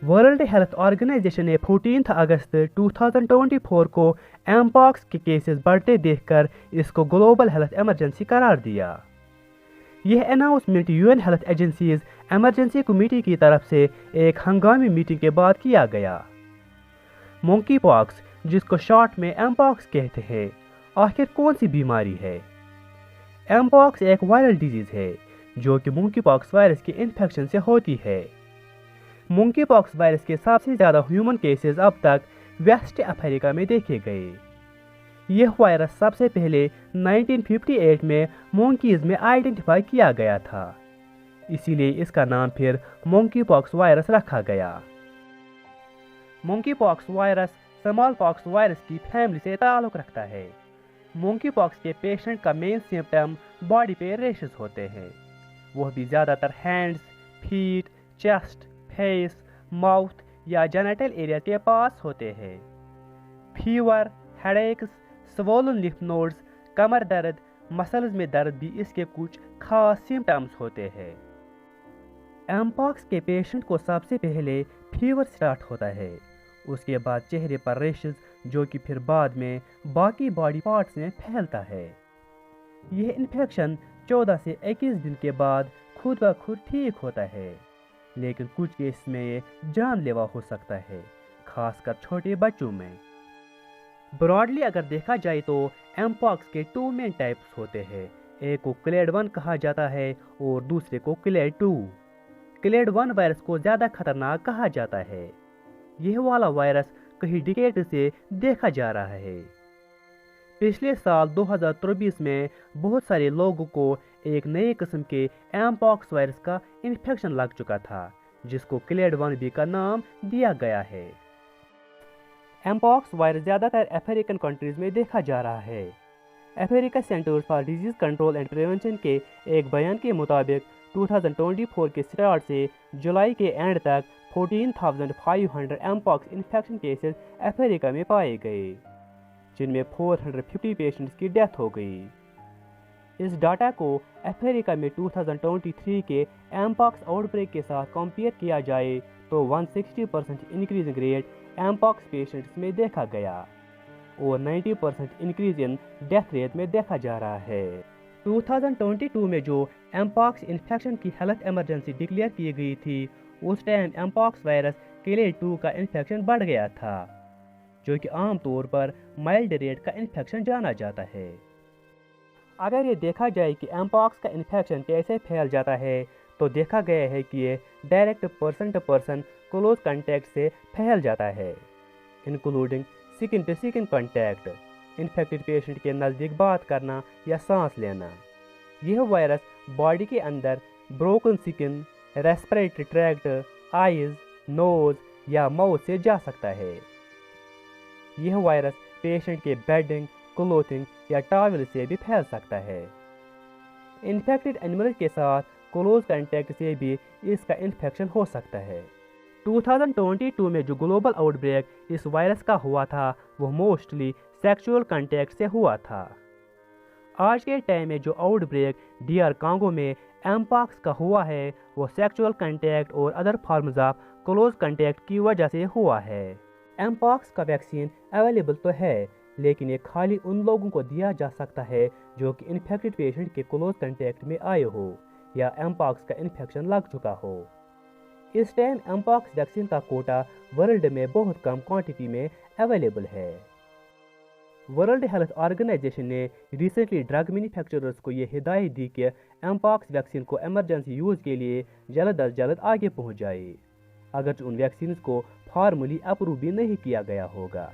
World health organisation ने 14 अगस्त 2024 को mpox के केसेस बढ़ते देखकर इसको ग्लोबल हेल्थ इमरजेंसी करार दिया। यह announcement UN health agencies emergency committee की तरफ से एक हंगामी मीटिंग के बाद किया गया। मंकी पॉक्स, जिसको शॉर्ट में एमपॉक्स कहते हैं, आखिर कौन सी बीमारी है? एमपॉक्स एक वायरल डिजीज है जो कि मंकी पॉक्स वायरस के इन्फेक्शन से होती है। मंकी पॉक्स वायरस के सबसे ज़्यादा ह्यूमन केसेस अब तक वेस्ट अफ्रीका में देखे गए। यह वायरस सबसे पहले 1958 में मंकीज़ में आइडेंटिफाई किया गया था, इसीलिए इसका नाम फिर मंकी पॉक्स वायरस रखा गया। Monkey pox virus small pox virus की फैमिली से ताल्लुक़ रखता है। मंकी पॉक्स के पेशेंट का मेन सिम्टम बॉडी पे रेशेस होते हैं, वह भी ज़्यादातर hands, feet, chest, face, mouth या जेनिटल एरिया के पास होते हैं। फीवर, हेडेक्स, स्वोलन लिफ नोड्स, कमर दर्द, मसल्स में दर्द भी इसके कुछ खास सिम्टम्स होते हैं। एमपॉक्स के पेशेंट को सबसे पहले फीवर स्टार्ट होता है, उसके बाद चेहरे पर रेशेस जो कि फिर बाद में बाकी बॉडी पार्ट्स में फैलता है। यह इन्फेक्शन 14 से 21 दिन के बाद खुद ब खुद ठीक होता है, लेकिन कुछ केस में ये जानलेवा हो सकता है, खासकर छोटे बच्चों में। ब्रॉडली अगर देखा जाए तो एमपॉक्स के 2 मेन टाइप्स होते हैं, एक को क्लेड 1 कहा जाता है और दूसरे को क्लेड 2। क्लेड 1 वायरस को ज़्यादा खतरनाक कहा जाता है। यह वाला वायरस कई डिकेड से देखा जा रहा है। पिछले साल 2023 में बहुत सारे लोगों को एक नए किस्म के एमपॉक्स वायरस का इन्फेक्शन लग चुका था, जिसको क्लेड 1b का नाम दिया गया है। एमपॉक्स वायरस ज़्यादातर अफ्रीकन कंट्रीज में देखा जा रहा है। Africa centres for disease control and prevention के एक बयान के मुताबिक 2024 के स्टार्ट से जुलाई के एंड तक 14,500 एमपॉक्स इन्फेक्शन केसेस अफ्रीका में पाए गए, जिनमें 450 पेशेंट्स की डेथ हो गई। इस डाटा को अफ्रीका में 2023 के एमपॉक्स आउटब्रेक के साथ कंपेयर किया जाए तो 160% इंक्रीजिंग रेट एमपॉक्स पेशेंट्स में देखा गया और 90% इंक्रीज इन डेथ रेट में देखा जा रहा है। 2022 में जो एमपॉक्स इन्फेक्शन की हेल्थ इमरजेंसी डिक्लेयर की गई थी, उस टाइम एमपॉक्स वायरस क्लेड 2 का इन्फेक्शन बढ़ गया था, जो कि आमतौर पर माइल्ड रेट का इन्फेक्शन जाना जाता है। अगर ये देखा जाए कि एमपॉक्स का इन्फेक्शन कैसे फैल जाता है, तो देखा गया है कि ये direct person to person close contact से फैल जाता है, including skin to skin contact, infected patient के नज़दीक बात करना या सांस लेना। यह वायरस बॉडी के अंदर broken skin, respiratory tract, eyes, nose या माउथ से जा सकता है। यह वायरस पेशेंट के बेडिंग, क्लोथिंग या टॉवल से भी फैल सकता है। इन्फेक्टेड एनिमल के साथ क्लोज कांटेक्ट से भी इसका इन्फेक्शन हो सकता है। 2022 में जो ग्लोबल आउटब्रेक इस वायरस का हुआ था, वो मोस्टली सेक्सुअल कांटेक्ट से हुआ था। आज के टाइम में जो आउटब्रेक DR कांगो में एमपॉक्स का हुआ है, वो सेक्सुअल कांटेक्ट और other forms of close contact की वजह से हुआ है। एमपॉक्स का वैक्सीन अवेलेबल तो है, लेकिन ये खाली उन लोगों को दिया जा सकता है जो कि इन्फेक्टेड पेशेंट के क्लोज कांटेक्ट में आए हो या एमपॉक्स का इन्फेक्शन लग चुका हो। इस टाइम एमपॉक्स वैक्सीन का कोटा वर्ल्ड में बहुत कम क्वांटिटी में अवेलेबल है। वर्ल्ड हेल्थ ऑर्गेनाइजेशन ने रिसेंटली ड्रग मैन्युफैक्चरर्स को ये हिदायत दी कि एमपॉक्स वैक्सीन को इमरजेंसी यूज़ के लिए जल्द अज जल्द आगे पहुँच जाए, अगर उन वैक्सीन को फॉर्मली अप्रूव भी नहीं किया गया होगा।